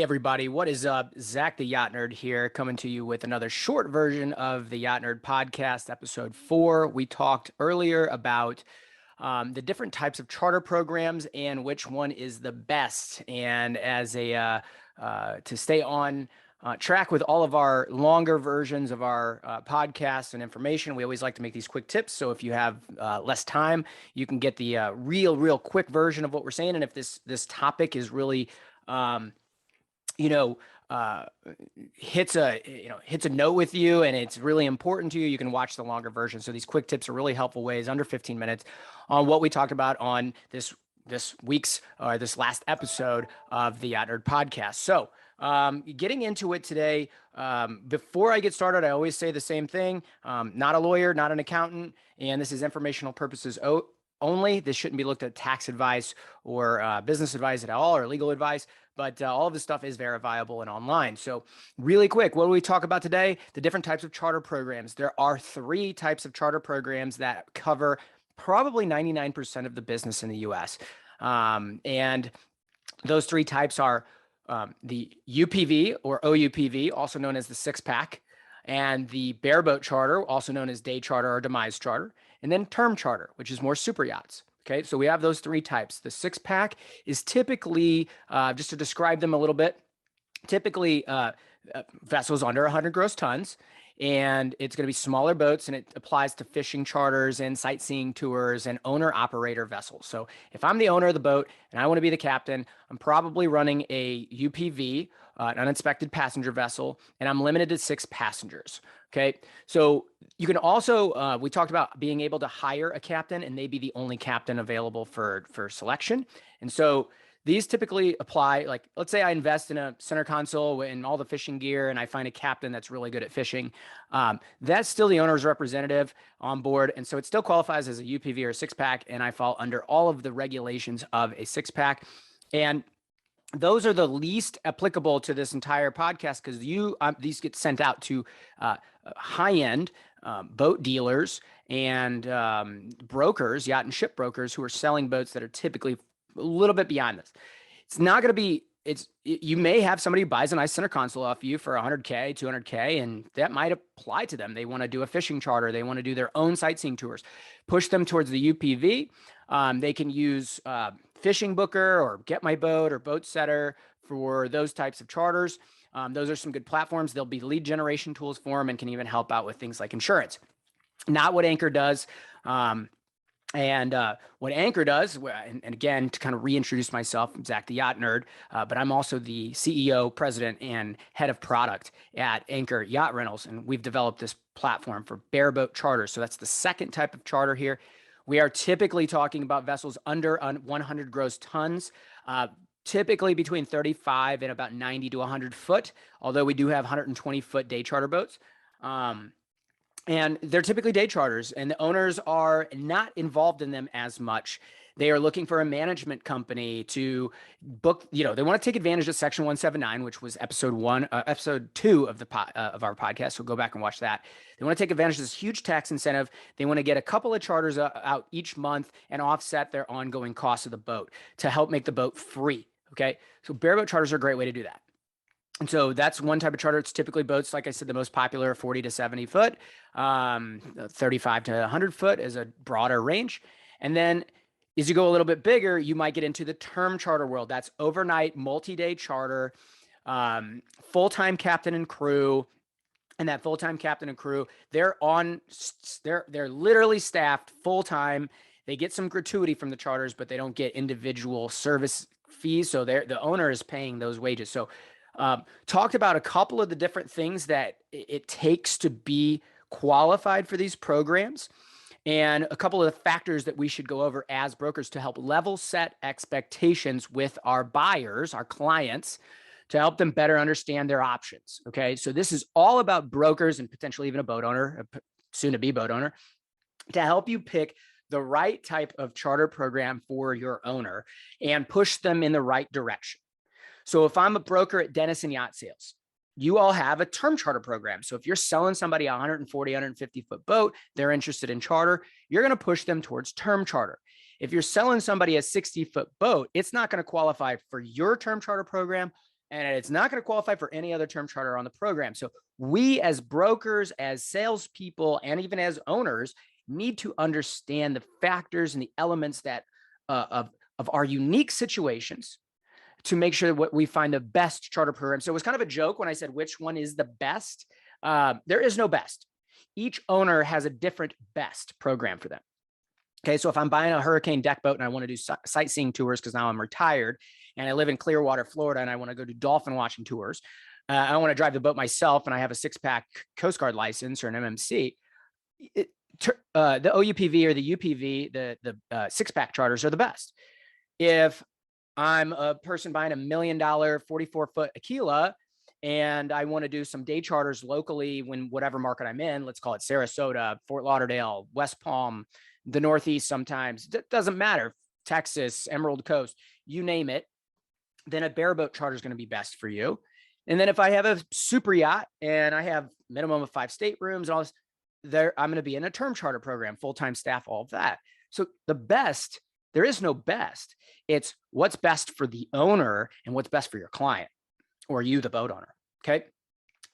Hey everybody, what is up? Zach the Yacht Nerd here, coming to you with another short version of the Yacht Nerd Podcast, episode 4. We talked earlier about the different types of charter programs and which one is the best. And as a to stay on track with all of our longer versions of our podcasts and information, we always like to make these quick tips. So if you have less time, you can get the real quick version of what we're saying. And if this topic is really hits a note with you and it's really important to you, you can watch the longer version. So these quick tips are really helpful ways under 15 minutes on what we talked about on this week's or this last episode of the Yacht Nerd Podcast. So getting into it today, before I get started, I always say the same thing. Not a lawyer, not an accountant, and this is informational purposes only. This shouldn't be looked at tax advice or business advice at all or legal advice, but all of this stuff is verifiable and online. So really quick, what do we talk about today? The different types of charter programs. There are 3 types of charter programs that cover probably 99% of the business in the US. And those 3 types are the UPV or OUPV, also known as the 6-pack, and the bareboat charter, also known as day charter or demise charter, and then term charter, which is more super yachts. Okay, so we have those 3 types. The 6-pack is typically, just to describe them a little bit, typically vessels under 100 gross tons, and it's going to be smaller boats, and it applies to fishing charters and sightseeing tours and owner-operator vessels. So if I'm the owner of the boat and I want to be the captain, I'm probably running a UPV, an uninspected passenger vessel, and I'm limited to 6 passengers. Okay, so you can also, we talked about being able to hire a captain, and they be the only captain available for selection. And so these typically apply, like, let's say I invest in a center console and all the fishing gear, and I find a captain that's really good at fishing. That's still the owner's representative on board. And so it still qualifies as a UPV or a 6-pack, and I fall under all of the regulations of a 6-pack. And those are the least applicable to this entire podcast because these get sent out to high-end boat dealers and brokers, yacht and ship brokers who are selling boats that are typically a little bit beyond this. It's not going to be, you may have somebody who buys a nice center console off you for $100K, $200K, and that might apply to them. They want to do a fishing charter. They want to do their own sightseeing tours. Push them towards the UPV. They can use Fishing Booker or Get My Boat or Boat Setter for those types of charters. Those are some good platforms. There'll be lead generation tools for them and can even help out with things like insurance. Not what Anchor does. And what Anchor does, and again, to kind of reintroduce myself, I'm Zach the Yacht Nerd, but I'm also the CEO, president, and head of product at Anchor Yacht Rentals. And we've developed this platform for bareboat charters. So that's the second type of charter here. We are typically talking about vessels under 100 gross tons, typically between 35 and about 90 to 100 foot, although we do have 120-foot day charter boats. And they're typically day charters, and the owners are not involved in them as much. They are looking for a management company to book, they want to take advantage of Section 179, which was episode 2 of our podcast. So go back and watch that. They want to take advantage of this huge tax incentive. They want to get a couple of charters out each month and offset their ongoing costs of the boat to help make the boat free. Okay. So bareboat charters are a great way to do that. And so that's one type of charter. It's typically boats, like I said, the most popular 40 to 70 foot, 35 to 100 foot is a broader range. And then as you go a little bit bigger, you might get into the term charter world. That's overnight, multi-day charter, full-time captain and crew. And that full-time captain and crew, they're literally staffed full-time. They get some gratuity from the charters, but they don't get individual service fees. So the owner is paying those wages. So talked about a couple of the different things that it takes to be qualified for these programs and a couple of the factors that we should go over as brokers to help level set expectations with our buyers, our clients, to help them better understand their options. Okay. So this is all about brokers and potentially even a boat owner, a soon to be boat owner, to help you pick the right type of charter program for your owner and push them in the right direction. So if I'm a broker at Dennison Yacht Sales, you all have a term charter program. So if you're selling somebody a 140, 150 foot boat, they're interested in charter, you're going to push them towards term charter. If you're selling somebody a 60-foot boat, it's not going to qualify for your term charter program, and it's not going to qualify for any other term charter on the program. So we as brokers, as salespeople, and even as owners need to understand the factors and the elements that of our unique situations to make sure that we find the best charter program. So it was kind of a joke when I said, which one is the best? There is no best. Each owner has a different best program for them. Okay, so if I'm buying a hurricane deck boat and I want to do sightseeing tours because now I'm retired and I live in Clearwater, Florida, and I want to go do dolphin watching tours, I want to drive the boat myself and I have a 6-pack Coast Guard license or an MMC, the OUPV or the UPV, the 6-pack charters are the best. If I'm a person buying $1 million 44-foot Aquila and I want to do some day charters locally when whatever market I'm in, let's call it Sarasota, Fort Lauderdale, West Palm, the Northeast sometimes, it doesn't matter, Texas, Emerald Coast, you name it, then a bareboat charter is going to be best for you. And then if I have a super yacht and I have minimum of 5 staterooms and all this, I'm going to be in a term charter program, full-time staff, all of that. So the best, there is no best. It's what's best for the owner and what's best for your client or you, the boat owner. Okay.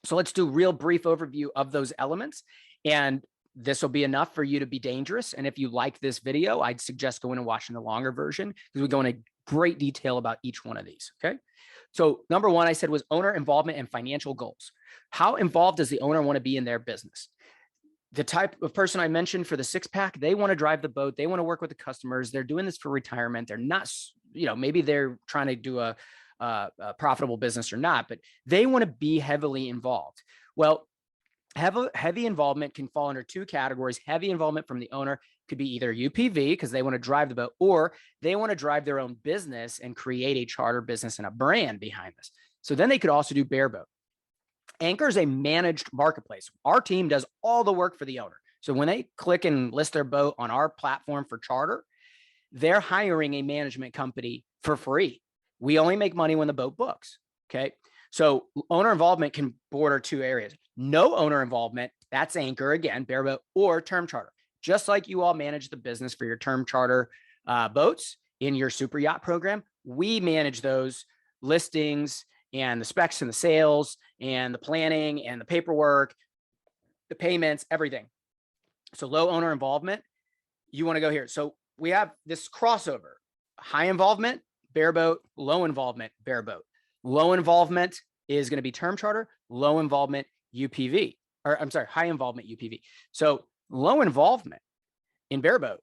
So let's do a real brief overview of those elements. And this will be enough for you to be dangerous. And if you like this video, I'd suggest going and watching the longer version because we go into great detail about each one of these. Okay. So number one, I said was owner involvement and financial goals. How involved does the owner want to be in their business? The type of person I mentioned for the 6-pack, they want to drive the boat. They want to work with the customers. They're doing this for retirement. They're not, maybe they're trying to do a profitable business or not, but they want to be heavily involved. Well, heavy involvement can fall under 2 categories. Heavy involvement from the owner could be either UPV because they want to drive the boat, or they want to drive their own business and create a charter business and a brand behind this. So then they could also do bareboat. Anchor is a managed marketplace. Our team does all the work for the owner. So when they click and list their boat on our platform for charter, they're hiring a management company for free. We only make money when the boat books. Okay. So owner involvement can border 2 areas. No owner involvement, that's Anchor again, bareboat, or term charter. Just like you all manage the business for your term charter boats in your super yacht program, we manage those listings and the specs and the sales and the planning and the paperwork, the payments, everything. So low owner involvement, you want to go here. So we have this crossover: high involvement, bareboat; low involvement, bareboat. Low involvement is going to be term charter, low involvement UPV, or I'm sorry, high involvement UPV. So low involvement in bareboat,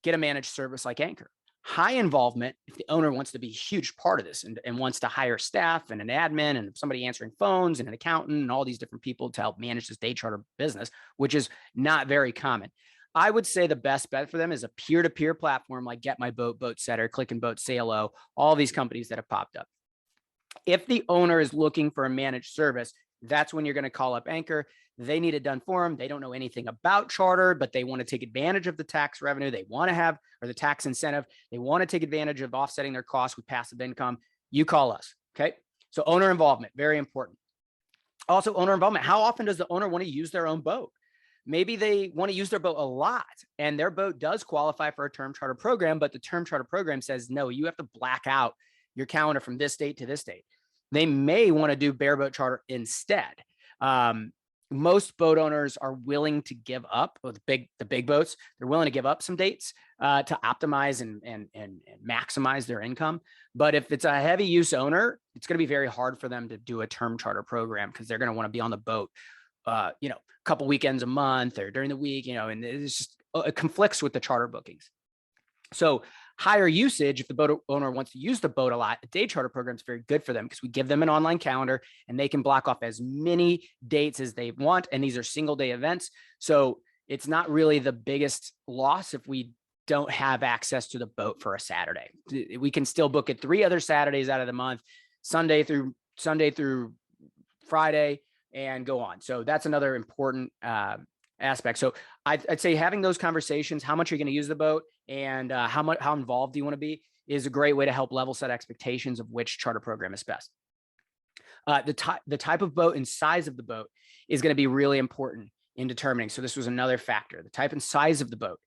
get a managed service like Anchor. High involvement, if the owner wants to be a huge part of this and wants to hire staff and an admin and somebody answering phones and an accountant and all these different people to help manage this day charter business, which is not very common. I would say the best bet for them is a peer-to-peer platform like Get My Boat, Boat Setter, Click and Boat, Sailo, all these companies that have popped up. If the owner is looking for a managed service, that's when you're going to call up Anchor. They need it done for them. They don't know anything about charter, but they want to take advantage of the tax revenue they want to have, or the tax incentive. They want to take advantage of offsetting their costs with passive income. You call us. Okay. So owner involvement, very important. Also, owner involvement. How often does the owner want to use their own boat? Maybe they want to use their boat a lot and their boat does qualify for a term charter program, but the term charter program says, no, you have to black out your calendar from this date to this date. They may want to do bareboat charter instead. Most boat owners are willing to give up with the big boats. They're willing to give up some dates to optimize and maximize their income. But if it's a heavy use owner, it's going to be very hard for them to do a term charter program because they're going to want to be on the boat, a couple weekends a month or during the week, and it's just, it conflicts with the charter bookings. So higher usage, if the boat owner wants to use the boat a lot, the day charter program is very good for them because we give them an online calendar and they can block off as many dates as they want. And these are single day events. So it's not really the biggest loss if we don't have access to the boat for a Saturday. We can still book it 3 other Saturdays out of the month, Sunday through Friday, and go on. So that's another important aspect. So I'd say having those conversations, how much you're going to use the boat and how involved do you want to be, is a great way to help level set expectations of which charter program is best. The type of boat and size of the boat is going to be really important in determining. So this was another factor, the type and size of the boat.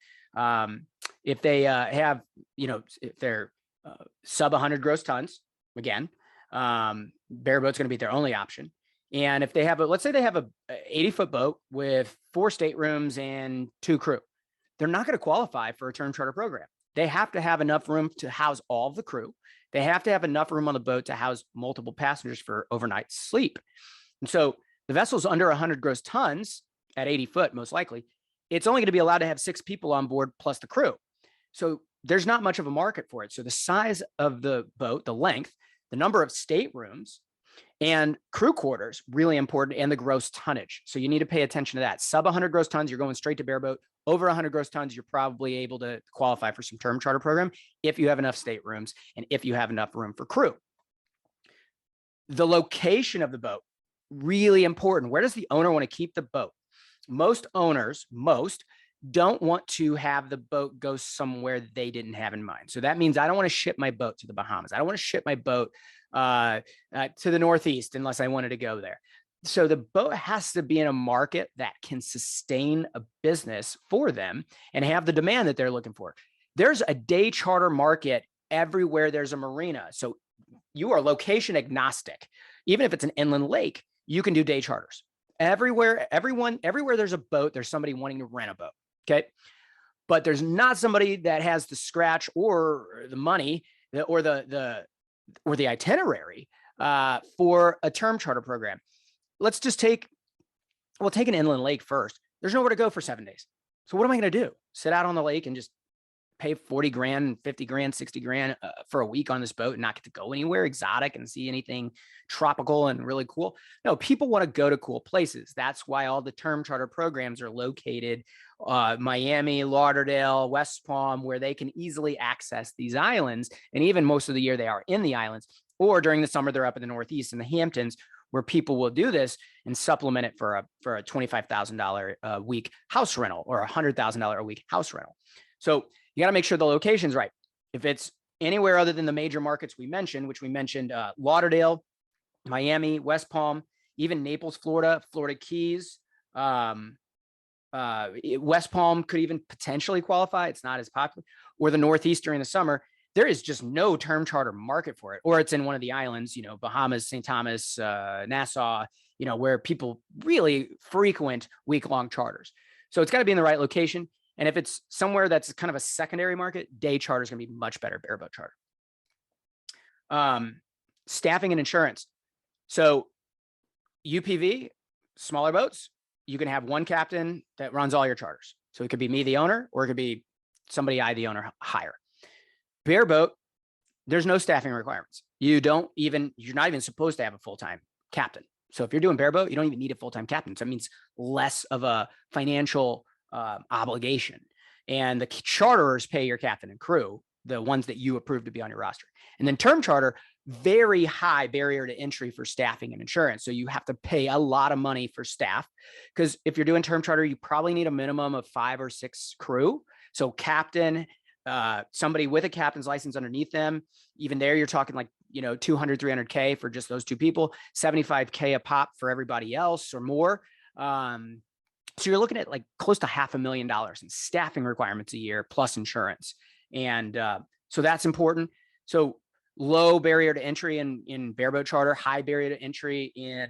If they have, if they're sub 100 gross tons, again, bareboat's going to be their only option. And if they have let's say they have a 80-foot boat with 4 staterooms and 2 crew, they're not going to qualify for a term charter program. They have to have enough room to house all of the crew. They have to have enough room on the boat to house multiple passengers for overnight sleep. And so the vessel's under 100 gross tons at 80 foot, most likely. It's only going to be allowed to have 6 people on board plus the crew. So there's not much of a market for it. So the size of the boat, the length, the number of staterooms, and crew quarters, really important, and the gross tonnage. So you need to pay attention to that. Sub 100 gross tons, you're going straight to bareboat. Over 100 gross tons, you're probably able to qualify for some term charter program if you have enough staterooms and if you have enough room for crew. The location of the boat, really important. Where does the owner want to keep the boat? Most owners, don't want to have the boat go somewhere they didn't have in mind. So that means I don't want to ship my boat to the Bahamas. I don't want to ship my boat to the Northeast unless I wanted to go there. So the boat has to be in a market that can sustain a business for them and have the demand that they're looking for. There's a day charter market everywhere there's a marina. So you are location agnostic. Even if it's an inland lake, you can do day charters. Everywhere there's a boat, there's somebody wanting to rent a boat. Okay. But there's not somebody that has the scratch or the money or the itinerary for a term charter program. Let's just take an inland lake first. There's nowhere to go for 7 days. So what am I going to do? Sit out on the lake and just pay 40 grand, 50 grand, 60 grand for a week on this boat and not get to go anywhere exotic and see anything tropical and really cool? No, people want to go to cool places. That's why all the term charter programs are located Miami, Lauderdale, West Palm, where they can easily access these islands. And even most of the year they are in the islands, or during the summer, they're up in the Northeast in the Hamptons, where people will do this and supplement it for a $25,000 a week house rental or $100,000 a week house rental. So you got to make sure the location's right. If it's anywhere other than the major markets we mentioned, which we mentioned Lauderdale, Miami, West Palm, even Naples, Florida, Florida Keys, West Palm could even potentially qualify. It's not as popular. Or the Northeast during the summer, there is just no term charter market for it. Or it's in one of the islands, Bahamas, St. Thomas, Nassau, where people really frequent week-long charters. So it's got to be in the right location. And if it's somewhere that's kind of a secondary market, day charter is going to be much better, bareboat charter. Staffing and insurance. So UPV, smaller boats, you can have one captain that runs all your charters. So it could be me, the owner, or it could be somebody the owner, hire. Bareboat, there's no staffing requirements. You're not even supposed to have a full-time captain. So if you're doing bareboat, you don't even need a full-time captain. So it means less of a financial obligation. And the charterers pay your captain and crew, the ones that you approve to be on your roster. And then term charter, very high barrier to entry for staffing and insurance. So you have to pay a lot of money for staff, because if you're doing term charter, you probably need a minimum of 5 or 6 crew. So captain, somebody with a captain's license underneath them, even there, you're talking like, 200, 300K for just those 2 people, 75K a pop for everybody else or more. So you're looking at like close to $500,000 in staffing requirements a year plus insurance. And so that's important. So low barrier to entry in bareboat charter, high barrier to entry in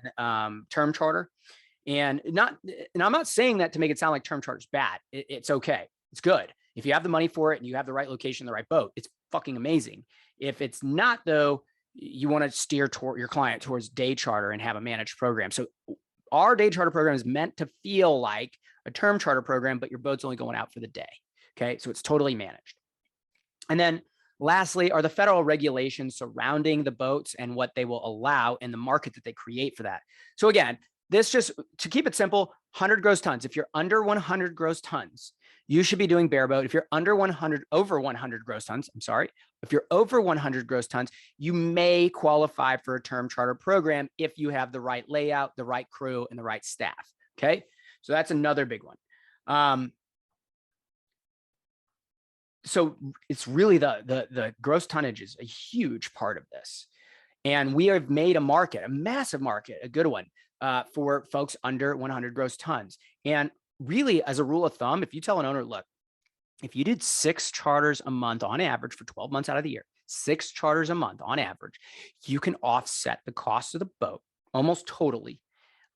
term charter. And I'm not saying that to make it sound like term charter is bad. It's okay. It's good. If you have the money for it and you have the right location, the right boat, it's fucking amazing. If it's not, though, you want to steer toward your client towards day charter and have a managed program. So our day charter program is meant to feel like a term charter program, but your boat's only going out for the day. Okay. So it's totally managed. And then lastly are the federal regulations surrounding the boats and what they will allow in the market that they create for that. So again, this just to keep it simple, 100 gross tons. If you're under 100 gross tons, you should be doing bareboat. If you're over 100 gross tons, if you're over 100 gross tons, you may qualify for a term charter program if you have the right layout, the right crew, and the right staff. Okay. So that's another big one. So it's really the gross tonnage is a huge part of this. And we have made a market, a massive market, a good one for folks under 100 gross tons. And really, as a rule of thumb, if you tell an owner, look, if you did 6 charters a month on average for 12 months out of the year, 6 charters a month on average, you can offset the cost of the boat almost totally,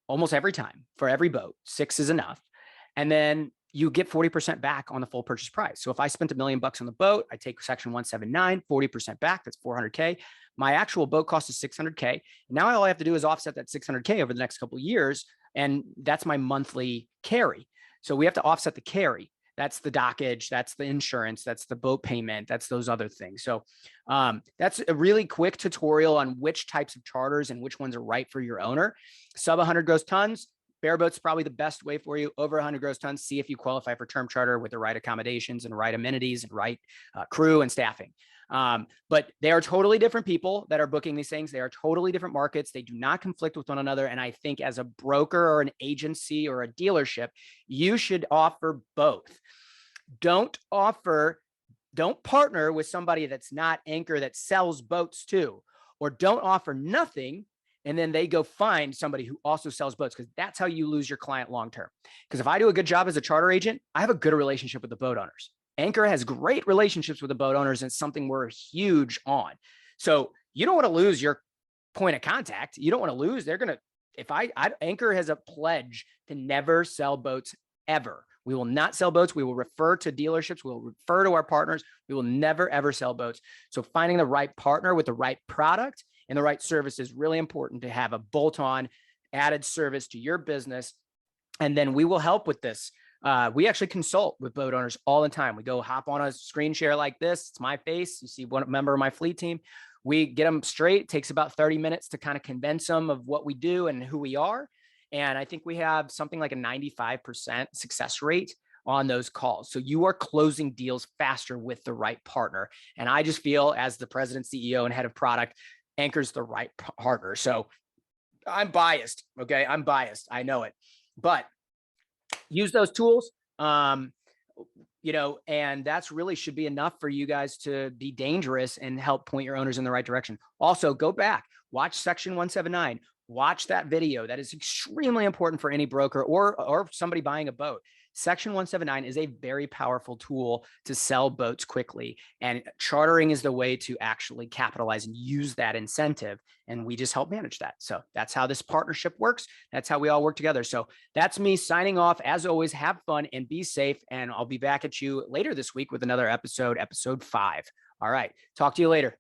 almost every time. For every boat, 6 is enough. And then you get 40% back on the full purchase price. So if I spent $1 million on the boat, I take section 179, 40% back, that's $400K. My actual boat cost is $600K. Now all I have to do is offset that $600K over the next couple of years. And that's my monthly carry. So we have to offset the carry. That's the dockage, that's the insurance, that's the boat payment, that's those other things. So that's a really quick tutorial on which types of charters and which ones are right for your owner. Sub 100 gross tons, Bareboat's probably the best way for you. Over 100 gross tons, see if you qualify for term charter with the right accommodations and right amenities and right crew and staffing. But they are totally different people that are booking these things. They are totally different markets. They do not conflict with one another. And I think as a broker or an agency or a dealership, you should offer both. Don't partner with somebody that's not Anchor that sells boats too, or don't offer nothing and then they go find somebody who also sells boats, because that's how you lose your client long-term. Because if I do a good job as a charter agent, I have a good relationship with the boat owners. Anchor has great relationships with the boat owners, and it's something we're huge on. So you don't want to lose your point of contact. You don't want to lose. They're going to, Anchor has a pledge to never sell boats ever. We will not sell boats. We will refer to dealerships. We will refer to our partners. We will never, ever sell boats. So finding the right partner with the right product and the right service is really important to have a bolt-on added service to your business. And then we will help with this. We actually consult with boat owners all the time. We go hop on a screen share like this. It's my face. You see one member of my fleet team. We get them straight. It takes about 30 minutes to kind of convince them of what we do and who we are. And I think we have something like a 95% success rate on those calls. So you are closing deals faster with the right partner. And I just feel, as the president, CEO, and head of product, Anchor's the right partner. So I'm biased. Okay. I'm biased. I know it, but use those tools. And that's really should be enough for you guys to be dangerous and help point your owners in the right direction. Also, go back, watch section 179, watch that video. That is extremely important for any broker or somebody buying a boat. Section 179 is a very powerful tool to sell boats quickly, and chartering is the way to actually capitalize and use that incentive. And we just help manage that. So that's how this partnership works. That's how we all work together. So that's me signing off. As always, have fun and be safe. And I'll be back at you later this week with another episode 5. All right. Talk to you later.